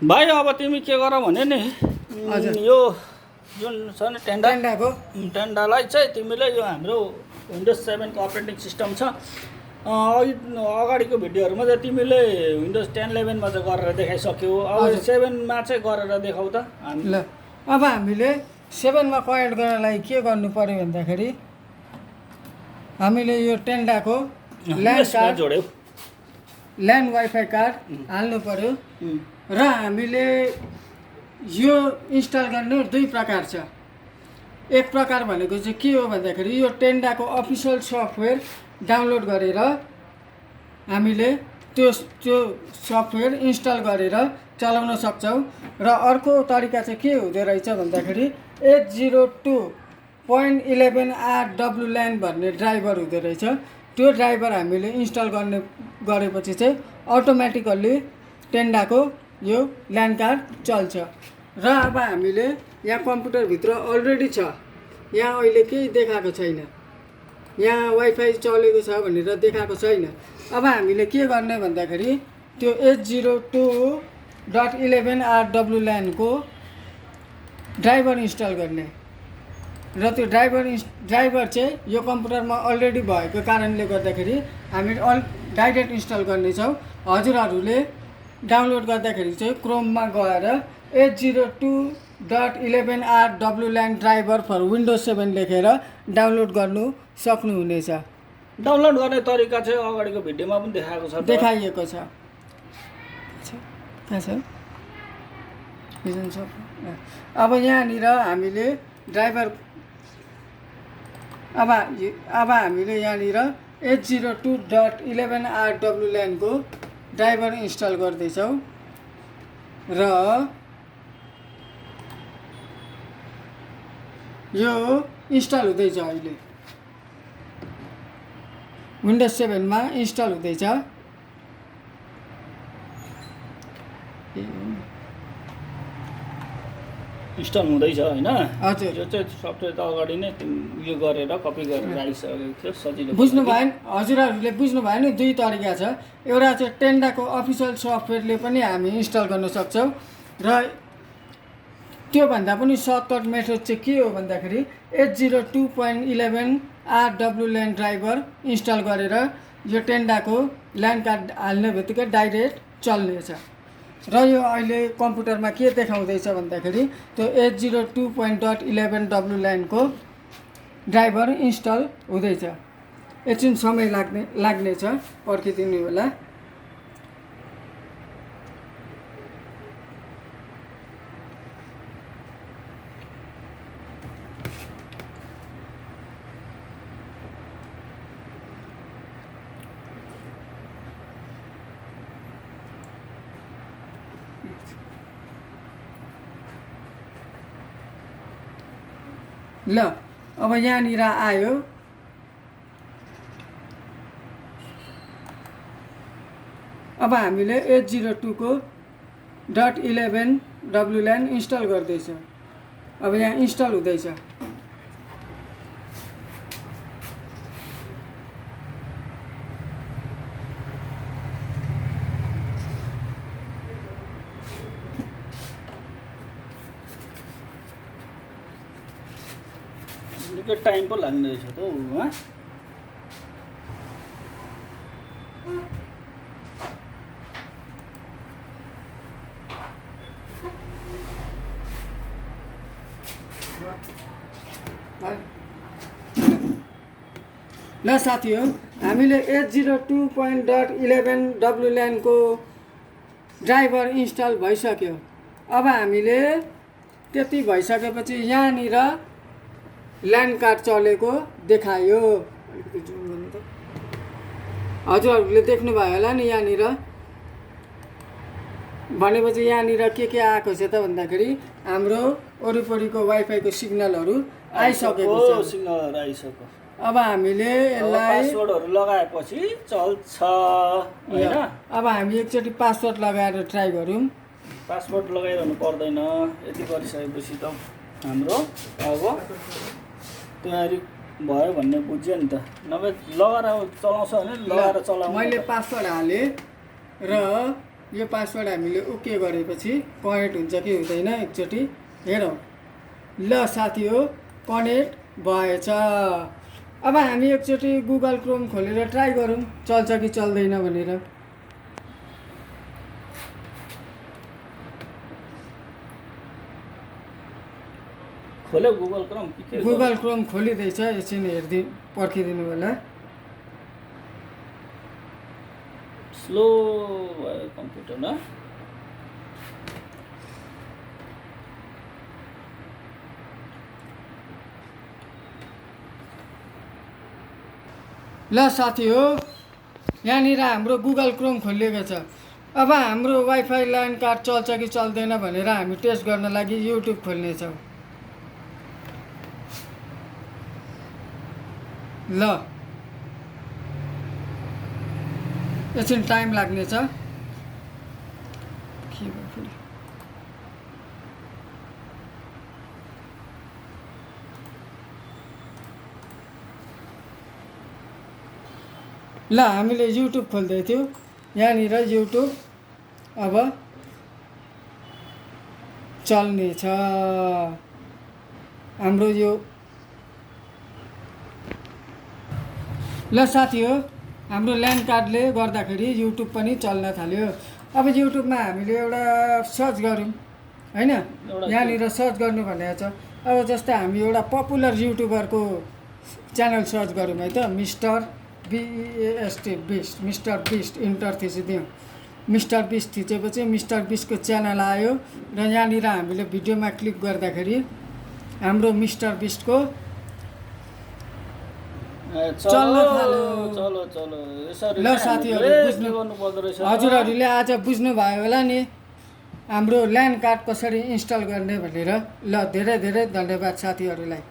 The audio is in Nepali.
भाइ अब तिमी के गर भने नि यो जुन छ नि टेन्डालाई चाहिँ तिमीले यो हाम्रो windows 7 को अपरेटिङ सिस्टम छ अगाडिको भिडियोहरुमा चाहिँ तिमीले windows 10 11 मा चाहिँ गरेर देखाइसक्यौ अब 7 मा चाहिँ गरेर देखाउ त ल अब हामीले 7 मा कनेक्ट गर्नलाई के गर्नु पर्यो भन्दाखेरि हामीले यो टेन्डाको LAN कार्ड जोड्यौ LAN वाइफाई कार्ड हाल्नु पर्यो र हामीले यो इन्स्टल गर्ने दुई प्रकार छ। एक प्रकार भनेको चाहिँ के हो भन्दाखेरि यो टेन्डाको अफिसियल सफ्टवेयर डाउनलोड गरेर हामीले त्यो सफ्टवेयर इन्स्टल गरेर चलाउन सक्छौं र अर्को तरिका चाहिँ के हुँदै रहेछ भन्दाखेरि 802.11r LAN भन्ने ड्राइभर हुँदै रहेछ। त्यो ड्राइभर हामीले इन्स्टल गरेपछि चाहिँ अटोमेटिकल्ली टेन्डाको यो LAN कार्ड चल्छ र अब हामीले यहाँ कम्प्युटर भित्र अलरेडी छ, यहाँ अहिले केही देखाएको छैन, यहाँ वाइफाई चलेको छ भनेर देखाएको छैन। अब हामीले के गर्ने भन्दाखेरि त्यो 802.11r LAN को ड्राइभर इन्स्टल गर्ने र त्यो ड्राइभर चाहिँ यो कम्प्युटरमा अलरेडी भएको कारणले गर्दाखेरि हामी डाइरेक्ट इन्स्टल गर्नेछौँ। हजुरहरूले डाउनलोड गर्दाखेरि चाहिँ क्रोममा गएर 802.11r LAN driver for windows 7 लेखेर डाउनलोड गर्नु सक्नुहुनेछ। डाउनलोड गर्ने तरिका चाहिँ अगाडिको भिडियोमा पनि देखाइएको छ। अब यहाँनिर हामीले ड्राइभर अब हामीले यहाँनिर 802.11r LAN को ड्राइभर इन्स्टल गर्दैछौँ र यो इन्स्टल हुँदैछ। अहिले windows 7 मा इन्स्टल हुँदैछ। इन्स्टल हुँदैछ हैन? हजुर, यो चाहिँ सफ्टवेयर त अगाडि नै यो गरेर कपी गरेर राखिसकेको थियो, सजिलो। बुझ्नु भएन? हजुरहरूले बुझ्नु भएन? दुई तरिका छ। एउटा चाहिँ टेन्डाको अफिसियल सफ्टवेयरले पनि हामी इन्स्टल गर्न सक्छौँ र त्यो भन्दा पनि सर्टकट मेथड चाहिँ के हो भन्दाखेरि 802.11r LAN ड्राइभर इन्स्टल गरेर यो टेन्डाको LAN कार्ड हाल्ने बित्तिकै डाइरेक्ट चल्नेछ र यो अहिले कम्प्युटरमा के देखाउँदैछ भन्दाखेरि त्यो 802.11 LAN को ड्राइभर इन्स्टल हुँदैछ। एकछिन समय लाग्नेछ, पर्खिदिनु होला। ल अब यहाँनिर आयो। अब हामीले 802.11 LAN इन्स्टल गर्दैछ। अब यहाँ इन्स्टल हुँदैछ। निकै टाइम पो लाग्ने रहेछ त उहाँ। ल साथीहरु, हामीले 802.11 LAN को ड्राइभर इन्स्टल भइसक्यो। अब हामीले त्यति भइसकेपछि यहाँनिर LAN कार्ड चलेको देखायो। हजुरहरूले देख्नुभयो होला नि यहाँनिर। भनेपछि यहाँनिर के आएको छ त भन्दाखेरि हाम्रो वरिपरिको वाइफाईको सिग्नलहरू आइसकेको छ। सिग्नलहरू आइसक्यो। अब हामीले यसलाई पासवर्डहरू लगाएपछि चल्छ हैन? अब हामी एकचोटि पासवर्ड लगाएर ट्राई गरौँ। पासवर्ड लगाइरहनु पर्दैन। यति गरिसकेपछि त हाम्रो अब तयारी भयो भन्ने बुझ्यो नि त। नभए लगाएर चलाउँछ भने लगाएर चलाउनु। मैले पासवर्ड हाले र यो पासवर्ड हामीले ओके गरेपछि कनेक्ट हुन्छ कि हुँदैन एकचोटि हेरौँ। ल साथी हो, कनेक्ट भएछ। अब हामी एकचोटि गुगल क्रोम खोलेर ट्राई गरौँ चल्छ कि चल्दैन भनेर। खोल्यो गुगल क्रोम? गुगल क्रोम खोलिँदैछ, एकछिन पर्खिदिनु होला। स्लो भयो कम्प्युटर न। ल साथी हो, यहाँनिर हाम्रो गुगल क्रोम खोलिएको छ। अब हाम्रो वाइफाई लाइन कार्ड चल्छ कि चल्दैन भनेर हामी टेस्ट गर्न लागि युट्युब खोल्नेछौँ। ल एकछिन टाइम लाग्नेछ। ल हामीले युट्युब खोल्दै थियौँ, यहाँनिर युट्युब अब चल्नेछ हाम्रो यो। ल साथी हो, हाम्रो ल्यान कार्डले गर्दाखेरि युट्युब पनि चल्न थाल्यो। अब युट्युबमा हामीले एउटा सर्च गरौँ होइन, यहाँनिर सर्च गर्नु भनेको छ। अब जस्तै हामी एउटा पपुलर युट्युबरको च्यानल सर्च गरौँ है त, मिस्टर मिस्टर बिस्ट इन्टर थिचिदिउँ। मिस्टर बिस्ट थिचेपछि मिस्टर बिस्टको च्यानल आयो र यहाँनिर हामीले भिडियोमा क्लिक गर्दाखेरि हाम्रो मिस्टर बिस्टको चल्न थाल्यो। ल साथीहरू, हजुरहरूले आज बुझ्नुभयो होला नि हाम्रो ल्यान कार्ड कसरी इन्स्टल गर्ने भनेर। ल धेरै धेरै धन्यवाद साथीहरूलाई।